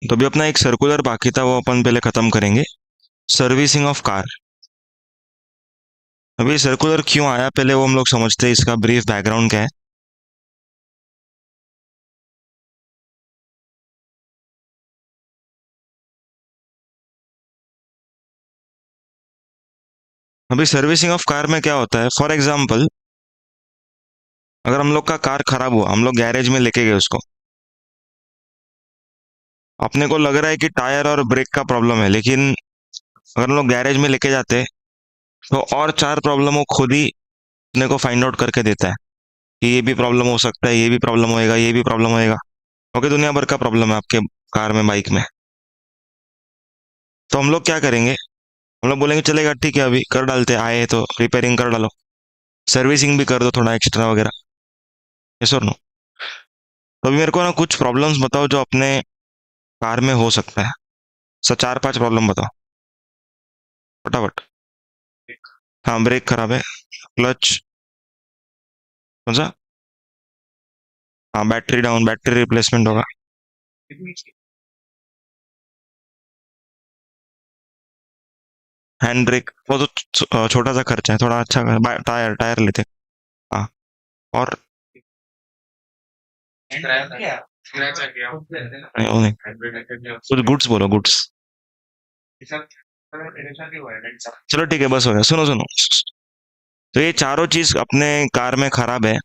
तो अभी अपना एक सर्कुलर बाकी था, वो अपन पहले खत्म करेंगे। Servicing of car. अभी सर्कुलर क्यों आया पहले वो हम लोग समझते हैं, इसका ब्रीफ बैकग्राउंड क्या है। अभी सर्विसिंग ऑफ कार में क्या होता है, फॉर एग्जाम्पल अगर हम लोग का कार खराब हुआ, हम लोग गैरेज में लेके गए उसको, अपने को लग रहा है कि टायर और ब्रेक का प्रॉब्लम है, लेकिन अगर हम लोग गैरेज में लेके जाते हैं तो और चार प्रॉब्लम वो खुद ही अपने को फाइंड आउट करके देता है कि ये भी प्रॉब्लम हो सकता है, ये भी प्रॉब्लम होएगा, ये भी प्रॉब्लम होएगा। क्योंकि दुनिया भर का प्रॉब्लम है आपके कार में, बाइक में। तो हम लोग क्या करेंगे, हम लोग बोलेंगे चलेगा ठीक है, अभी कर डालते हैं, आए तो रिपेयरिंग कर डालो, सर्विसिंग भी कर दो थोड़ा एक्स्ट्रा वगैरह। यस और नो। तो अभी मेरे को ना कुछ प्रॉब्लम्स बताओ जो अपने कार में हो सकता है। सर चार पांच प्रॉब्लम बताओ फटाफट। हाँ, ब्रेक खराब है। क्लच। कौन सा? हाँ, बैटरी डाउन, बैटरी रिप्लेसमेंट होगा। हैंड ब्रेक वो तो छोटा सा खर्चा है, थोड़ा अच्छा टायर टायर लेते हैं। हाँ। और नहीं, वो नहीं, कुछ गुड्स बोलो, गुड्स। चलो ठीक है, बस हो गया, सुनो सुनो। तो ये चारों चीज अपने कार में खराब है।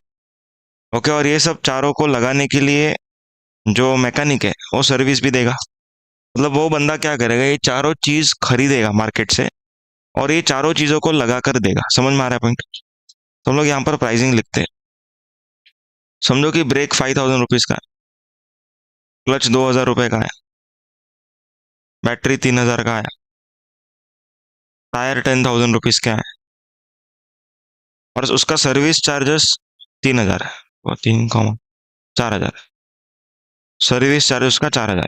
ओके, और ये सब चारों को लगाने के लिए जो मैकेनिक है वो सर्विस भी देगा। मतलब वो बंदा क्या करेगा, ये चारों चीज खरीदेगा मार्केट से और ये चारों चीजों को लगा कर देगा। समझ में आ रहा है पॉइंट? तो हम लोग यहाँ पर प्राइसिंग लिखते हैं। समझो कि ब्रेक 5,000 रुपीज का है, क्लच 2,000 रुपये का है, बैटरी 3,000 का है, टायर 10,000 रुपीज का है, और उसका सर्विस चार्जेस 3,000 है। वो 4,000। सर्विस चार्ज उसका 4,000।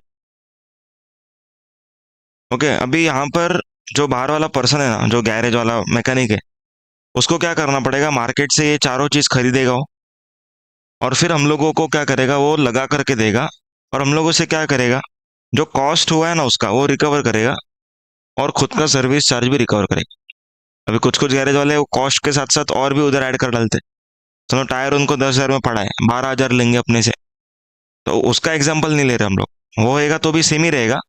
ओके, अभी यहाँ पर जो बाहर वाला पर्सन है ना, जो गैरेज वाला मैकेनिक है, उसको क्या करना पड़ेगा, मार्केट से ये चारों चीज खरीदेगा वो, और फिर हम लोगों को क्या करेगा, वो लगा करके देगा, और हम लोगों से क्या करेगा, जो कॉस्ट हुआ है ना उसका वो रिकवर करेगा, और खुद का सर्विस चार्ज भी रिकवर करेगा। अभी कुछ कुछ गैरेज वाले वो कॉस्ट के साथ साथ और भी उधर ऐड कर डालते। तो टायर उनको 10,000 में पड़ा है, 12,000 लेंगे अपने से। तो उसका एग्जाम्पल नहीं ले रहे हम लोग, वो होएगा तो भी सेम ही रहेगा।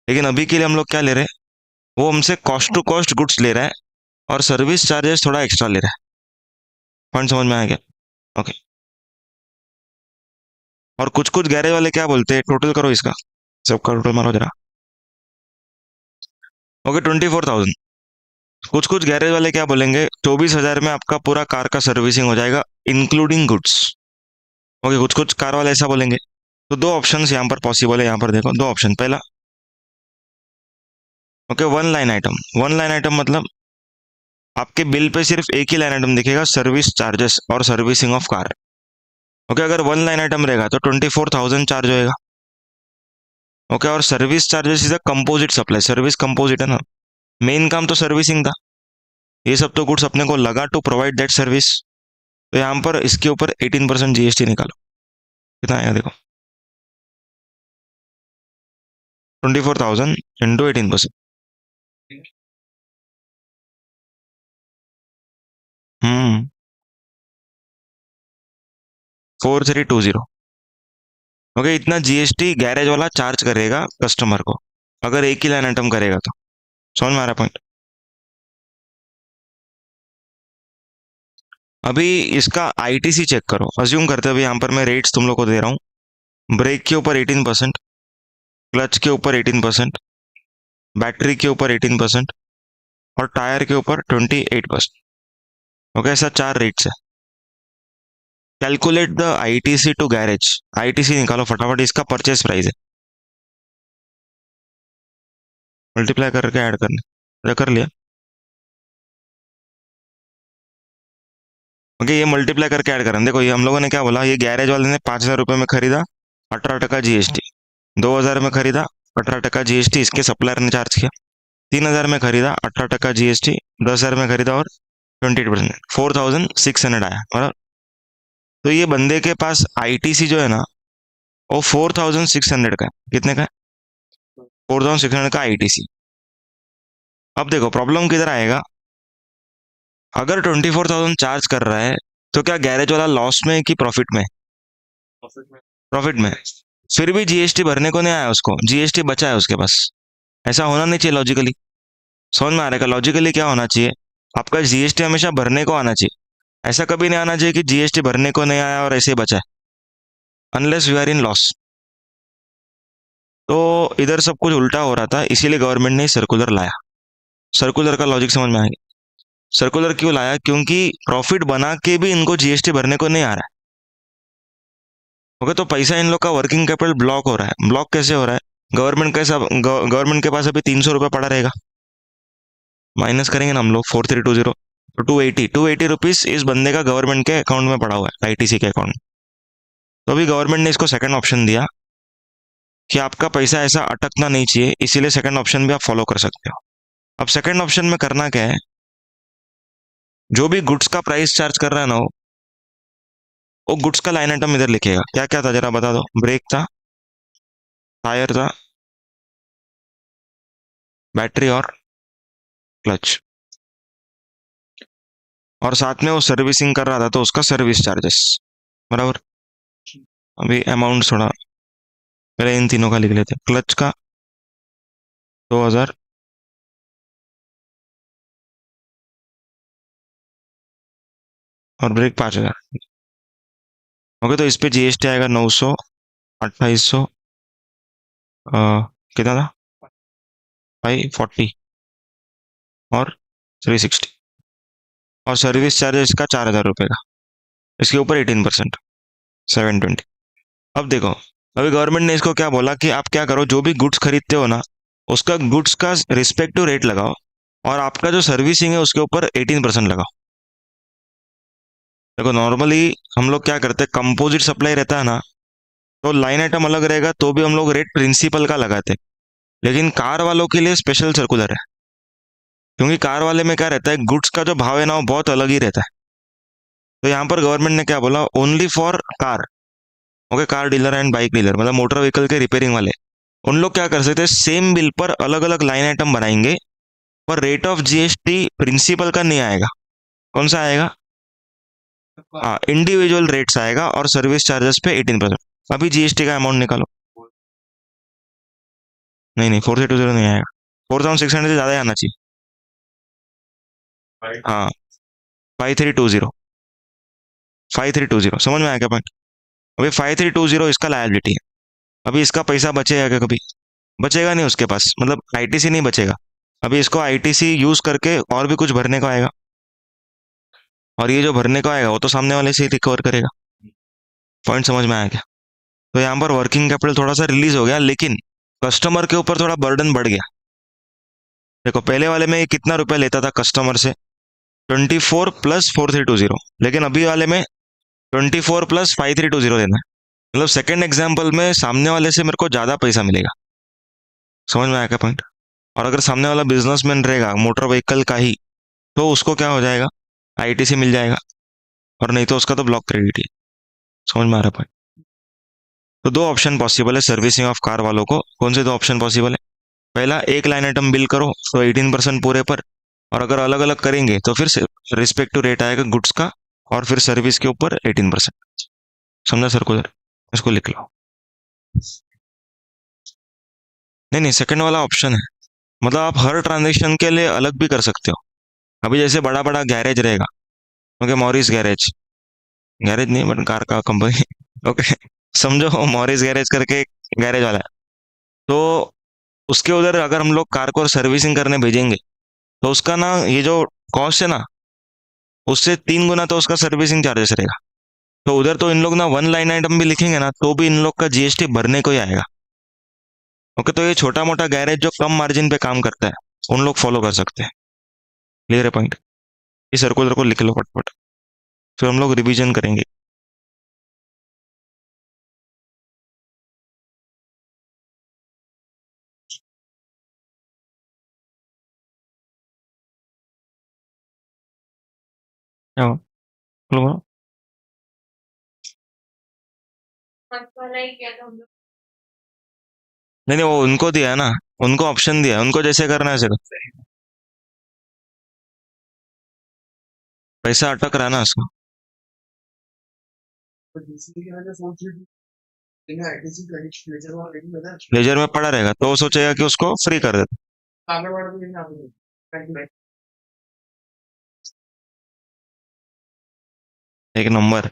लेकिन अभी के लिए हम लोग क्या ले रहे हैं, वो हमसे कॉस्ट टू कॉस्ट गुड्स ले रहा है और सर्विस चार्जेस थोड़ा एक्स्ट्रा ले रहा है। पॉइंट समझ में आया क्या? ओके। और कुछ कुछ गैरेज वाले क्या बोलते हैं, टोटल करो इसका, सबका टोटल मारो जरा। ओके, 24,000। कुछ कुछ गैरेज वाले क्या बोलेंगे, 24,000 में आपका पूरा कार का सर्विसिंग हो जाएगा इंक्लूडिंग गुड्स। ओके, कुछ कुछ कार वाले ऐसा बोलेंगे। तो दो ऑप्शंस यहाँ पर पॉसिबल है, यहाँ पर देखो दो ऑप्शन। पहला, okay, one line item. One line item मतलब आपके बिल पे सिर्फ एक ही लाइन आइटम दिखेगा, सर्विस चार्जेस और सर्विसिंग ऑफ कार। ओके, अगर वन लाइन आइटम रहेगा तो 24,000 चार्ज होएगा। ओके, और service charges is a composite supply, service composite है ना, मेन काम तो सर्विसिंग था, ये सब तो गुड्स अपने को लगा टू प्रोवाइड दैट सर्विस। तो यहाँ पर इसके ऊपर 18% जीएसटी निकालो, कितना आएगा देखो। 24,000 इंटू 18%। हम्म 4,320। ओके, इतना जीएसटी गैरेज वाला चार्ज करेगा कस्टमर को, अगर एक ही लाइन आइटम करेगा तो। समझ में आ रहा पॉइंट? अभी इसका आईटीसी चेक करो, अज्यूम करते हैं अभी यहाँ पर मैं रेट्स तुम लोग को दे रहा हूँ। ब्रेक के ऊपर 18%, क्लच के ऊपर 18%, बैटरी के ऊपर 18%, और टायर के ऊपर 28%। ओके, ऐसा चार रेट्स है। Calculate the ITC to garage. ITC निकालो फटाफट, इसका परचेस प्राइस है, मल्टीप्लाई करके ऐड करने। अच्छा, कर लिया। ओके, ये मल्टीप्लाई करके ऐड करना। देखो ये हम लोगों ने क्या बोला, ये गैरेज वाले ने 5,000 रुपये में खरीदा, 18% जीएसटी। 2,000 में खरीदा, 18% जीएसटी इसके सप्लायर ने चार्ज किया। 3,000 में खरीदा, 18% जीएसटी। 10,000 में खरीदा और 28%, 4,600 आया, बराबर। तो ये बंदे के पास आईटीसी जो है ना, वो 4,600 का है। कितने का है? 4600 का आईटीसी। अब देखो प्रॉब्लम किधर आएगा। अगर 24,000 चार्ज कर रहा है तो क्या गैरेज वाला लॉस में है कि प्रॉफिट में? प्रॉफिट में। फिर भी जीएसटी भरने को नहीं आया, उसको जीएसटी बचा है उसके पास। ऐसा होना नहीं चाहिए लॉजिकली। समझ में आ रहा है? लॉजिकली क्या होना चाहिए, आपका जीएसटी हमेशा भरने को आना चाहिए। ऐसा कभी नहीं आना चाहिए कि जीएसटी भरने को नहीं आया और ऐसे ही बचा है, unless you are in loss. तो इधर सब कुछ उल्टा हो रहा था, इसीलिए गवर्नमेंट ने सर्कुलर लाया। सर्कुलर का लॉजिक समझ में आ गया? सर्कुलर क्यों लाया? क्योंकि प्रॉफिट बना के भी इनको जीएसटी भरने को नहीं आ रहा है। ओके, तो पैसा इन लोग का वर्किंग कैपिटल ब्लॉक हो रहा है। ब्लॉक कैसे हो रहा है? गवर्नमेंट के पास अभी 300 रुपये पड़ा रहेगा, माइनस करेंगे ना हम लोग 4320, तो 280 रुपीज इस बंदे का गवर्नमेंट के अकाउंट में पड़ा हुआ है, आईटीसी के अकाउंट में। तो अभी गवर्नमेंट ने इसको सेकंड ऑप्शन दिया कि आपका पैसा ऐसा अटकना नहीं चाहिए, इसीलिए सेकंड ऑप्शन भी आप फॉलो कर सकते हो। अब सेकंड ऑप्शन में करना क्या है, जो भी गुड्स का प्राइस चार्ज कर रहा है ना वो गुड्स का लाइन आइटम इधर लिखेगा। क्या क्या था जरा बता दो। ब्रेक था, टायर था, बैटरी और क्लच, और साथ में वो सर्विसिंग कर रहा था तो उसका सर्विस चार्जेस। बराबर। अभी अमाउंट थोड़ा पहले इन तीनों का लिख लेते हैं। क्लच का 2000, और ब्रेक 5000। ओके, तो इस पे जीएसटी आएगा 900, 2800, कितना था, 540 और 360, और सर्विस चार्जेस का 4000 रुपये का, इसके ऊपर 18%, 720। अब देखो, अभी गवर्नमेंट ने इसको क्या बोला कि आप क्या करो, जो भी गुड्स खरीदते हो ना उसका गुड्स का रिस्पेक्टिव रेट लगाओ, और आपका जो सर्विसिंग है उसके ऊपर 18% लगाओ। देखो नॉर्मली हम लोग क्या करते हैं, कंपोजिट सप्लाई रहता है ना, तो लाइन आइटम अलग रहेगा तो भी हम लोग रेट प्रिंसिपल का लगाते हैं। लेकिन कार वालों के लिए स्पेशल सर्कुलर है, क्योंकि कार वाले में क्या रहता है, गुड्स का जो भाव है ना वो बहुत अलग ही रहता है। तो यहाँ पर गवर्नमेंट ने क्या बोला, only for car. Okay, car dealer and bike dealer, मतलब मोटर व्हीकल के रिपेयरिंग वाले, उन लोग क्या कर सकते हैं, सेम बिल पर अलग अलग लाइन आइटम बनाएंगे, पर रेट ऑफ जीएसटी प्रिंसिपल का नहीं आएगा। कौन सा आएगा? हाँ, इंडिविजुअल रेट्स आएगा, और सर्विस चार्जेस पे 18%। अभी जीएसटी का अमाउंट निकालो। नहीं नहीं, 4320 नहीं आएगा, 4600 से ज्यादा ही आना चाहिए। हाँ, 5320, 5320 समझ में आया क्या पॉइंट? अभी 5320 इसका लायबिलिटी है। अभी इसका पैसा बचेगा क्या कभी? बचेगा नहीं उसके पास, मतलब आईटीसी नहीं बचेगा। अभी इसको आईटीसी यूज करके और भी कुछ भरने को आएगा, और ये जो भरने को आएगा वो तो सामने वाले से ही रिकवर करेगा। पॉइंट समझ में आया क्या? तो यहाँ पर वर्किंग कैपिटल थोड़ा सा रिलीज हो गया, लेकिन कस्टमर के ऊपर थोड़ा बर्डन बढ़ गया। देखो पहले वाले में ये कितना रुपया लेता था कस्टमर से, 24 + 4320, लेकिन अभी वाले में 24 + 5320 देना है। मतलब सेकंड एग्जाम्पल में सामने वाले से मेरे को ज्यादा पैसा मिलेगा। समझ में आया क्या पॉइंट? और अगर सामने वाला बिजनेसमैन रहेगा मोटर व्हीकल का ही, तो उसको क्या हो जाएगा, आईटीसी मिल जाएगा, और नहीं तो उसका तो ब्लॉक क्रेडिट ही। समझ में आ रहा है पॉइंट? तो दो ऑप्शन पॉसिबल है सर्विसिंग ऑफ कार वालों को। कौन से दो ऑप्शन पॉसिबल है? पहला, एक लाइन आइटम बिल करो तो 18% पूरे पर, और अगर अलग अलग करेंगे तो फिर रिस्पेक्टिव रेट आएगा गुड्स का, और फिर सर्विस के ऊपर 18%। समझा सर्कुलर? इसको लिख लो। नहीं नहीं, सेकंड वाला ऑप्शन है, मतलब आप हर ट्रांजेक्शन के लिए अलग भी कर सकते हो। अभी जैसे बड़ा बड़ा गैरेज रहेगा, ओके, मॉरिस गैरेज, गैरेज नहीं बट कार का कंपनी ओके, समझो मॉरिस गैरेज करके एक गैरेज वाला है, तो उसके उधर अगर हम लोग कार को सर्विसिंग करने भेजेंगे, तो उसका ना ये जो कॉस्ट है ना, उससे 3 गुना तो उसका सर्विसिंग चार्जेस रहेगा। तो उधर तो इन लोग ना वन लाइन आइटम भी लिखेंगे ना तो भी इन लोग का जीएसटी भरने को ही आएगा। ओके, तो ये छोटा मोटा गैरेज जो कम मार्जिन पे काम करता है उन लोग फॉलो कर सकते हैं। क्लियर है पॉइंट? इस सर्कुलर को लिख लो फटफट, फिर हम लोग रिवीजन करेंगे। क्या हुआ? बोलो बोलो। नहीं नहीं, वो उनको दिया है ना, उनको ऑप्शन दिया है, उनको जैसे करना है वैसे पैसा अटक रहा है ना उसको। लेजर में पड़ा रहेगा तो वो सोचेगा कि उसको फ्री कर देते। एक नंबर।